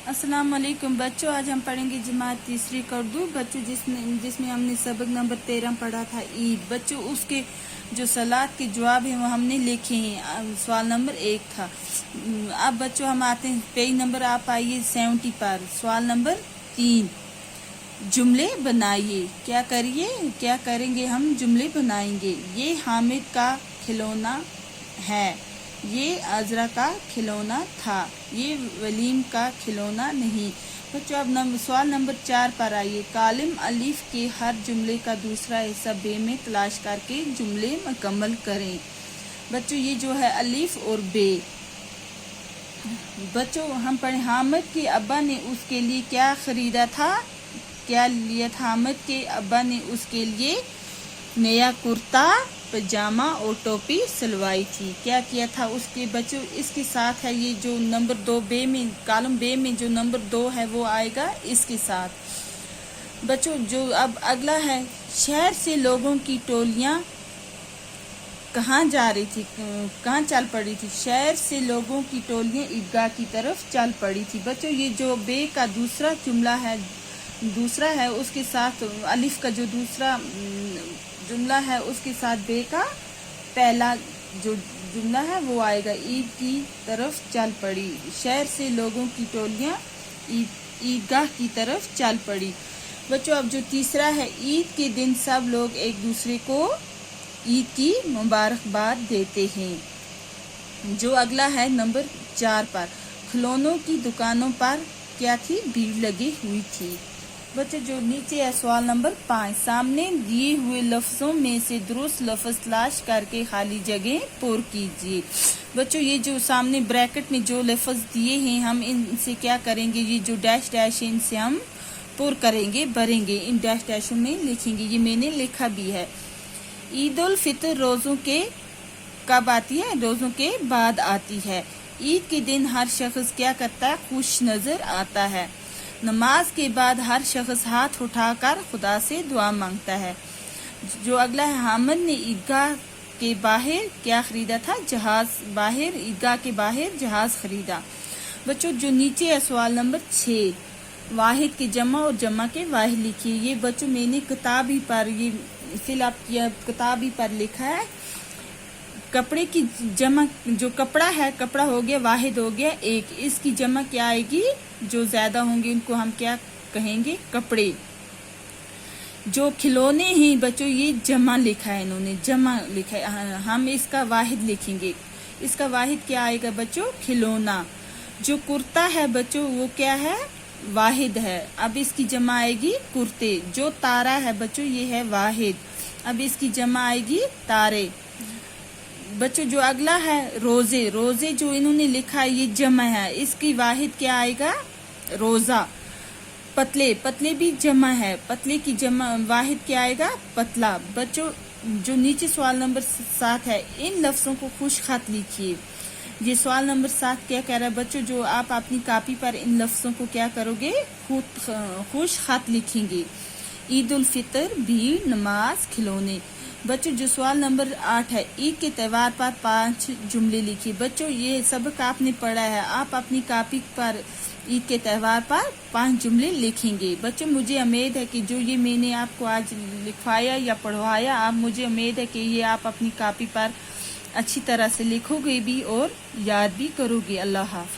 अस्सलाम वालेकुम बच्चों, आज हम पढ़ेंगे जमात तीसरी का उर्दू। बच्चों जिसमें हमने सबक नंबर 13 पढ़ा था ईद। बच्चों उसके जो सलात के जवाब हैं वो हमने लिखे हैं। सवाल नंबर 1 था। अब बच्चों हम आते हैं पेज नंबर, आप आइए 70 पर। सवाल नंबर 3, जुमले बनाइए। क्या करेंगे हम? जुमले बनाएंगे। ये हामिद का खिलौना है, ये आजरा का खिलौना था, ये वलीम का खिलौना नहीं। बच्चों अब सवाल नंबर 4 पर आइए। कालिम अलीफ के हर जुमले का दूसरा हिस्सा बे में तलाश करके जुमले मुकम्मल करें। बच्चों ये जो है अलीफ और बे। बच्चों हम पढ़े, हामिद के अब्बा ने उसके लिए क्या खरीदा था? क्या लिया था? हामिद के अब्बा ने उसके लिए नया कुर्ता पजामा और टोपी सिलवाई थी। क्या किया था उसके? बच्चों इसके साथ है ये जो नंबर 2 बे में, कॉलम बे में जो नंबर 2 है वो आएगा इसके साथ। बच्चों जो अब अगला है, शहर से लोगों की टोलियां कहाँ जा रही थी, कहाँ चल पड़ी थी? शहर से लोगों की टोलियां ईदगाह की तरफ चल पड़ी थी। बच्चों ये जो बे का दूसरा जुमला है, दूसरा है उसके साथ अलिफ का जो दूसरा जुमला है उसके साथ बे का पहला जो जुमला है वो आएगा। ईद की तरफ चल पड़ी, शहर से लोगों की टोलियां ईदगाह की तरफ चल पड़ी। बच्चों अब जो तीसरा है, ईद के दिन सब लोग एक दूसरे को ईद की मुबारकबाद देते हैं। जो अगला है नंबर 4 पर, खिलौनों की दुकानों पर क्या थी? भीड़ लगी हुई थी। बच्चे जो नीचे है सवाल नंबर 5, सामने दिए हुए लफ्जों में से दुरुस्त लफ्ज तलाश करके खाली जगह पुर कीजिए। बच्चों ये जो सामने ब्रैकेट में जो लफ्ज दिए हैं हम इनसे क्या करेंगे? ये जो डैश डैश है इनसे हम पुर करेंगे, भरेंगे, इन डैश डैशों में लिखेंगे। ये मैंने लिखा भी है। ईद उल फितर रोजों के कब आती है? रोजों के बाद आती है। ईद के दिन हर शख्स क्या करता है? खुश नजर आता है। नमाज के बाद हर शख्स हाथ उठाकर खुदा से दुआ मांगता है। जो अगला है, हामिद ने ईदगाह के बाहर क्या खरीदा था? जहाज। बाहर, ईदगाह के बाहर जहाज खरीदा। बच्चों जो नीचे है सवाल नंबर 6, वाहिद के जमा और जमा के वाहिद लिखिए। ये बच्चों मैंने किताब ही पर ये फिल अप किया, किताब ही पर लिखा है। कपड़े की जमा, जो कपड़ा है, कपड़ा हो गया, वाहिद हो गया एक, इसकी जमा क्या आएगी? जो ज्यादा होंगे उनको हम क्या कहेंगे? कपड़े। जो खिलौने हैं बच्चों ये जमा लिखा है, इन्होंने जमा लिखा है, हम इसका वाहिद लिखेंगे। इसका वाहिद क्या आएगा बच्चों? खिलौना। जो कुर्ता है बच्चों वो क्या है? वाहिद है। अब इसकी जमा आएगी कुर्ते। जो तारा है बच्चों ये है वाहिद, अब इसकी जमा आएगी तारे। बच्चों जो अगला है रोजे, रोजे जो इन्होंने लिखा है ये जमा है, इसकी वाहिद क्या आएगा? रोजा। पतले, पतले भी जमा है, पतले की जमा वाहिद क्या आएगा? पतला। बच्चों जो नीचे सवाल नंबर 7 है, इन लफ्जों को खुश खत लिखिए। ये सवाल नंबर 7 क्या कह रहा है बच्चों? जो आप अपनी कॉपी पर इन लफ्जों को क्या करोगे? खुश खत लिखेंगे। ईद उल फितर, भीड़, नमाज, खिलौने। बच्चों जो सवाल नंबर 8 है, ईद के त्यौहार पर 5 जुमले लिखिए। बच्चों ये सबक आपने पढ़ा है, आप अपनी कॉपी पर ईद के त्यौहार पर 5 जुमले लिखेंगे। बच्चों मुझे उम्मीद है कि जो ये मैंने आपको आज लिखवाया या पढ़वाया, आप मुझे उम्मीद है कि ये आप अपनी कॉपी पर अच्छी तरह से लिखोगे भी और याद भी करोगे। अल्लाह हाफ़िज़।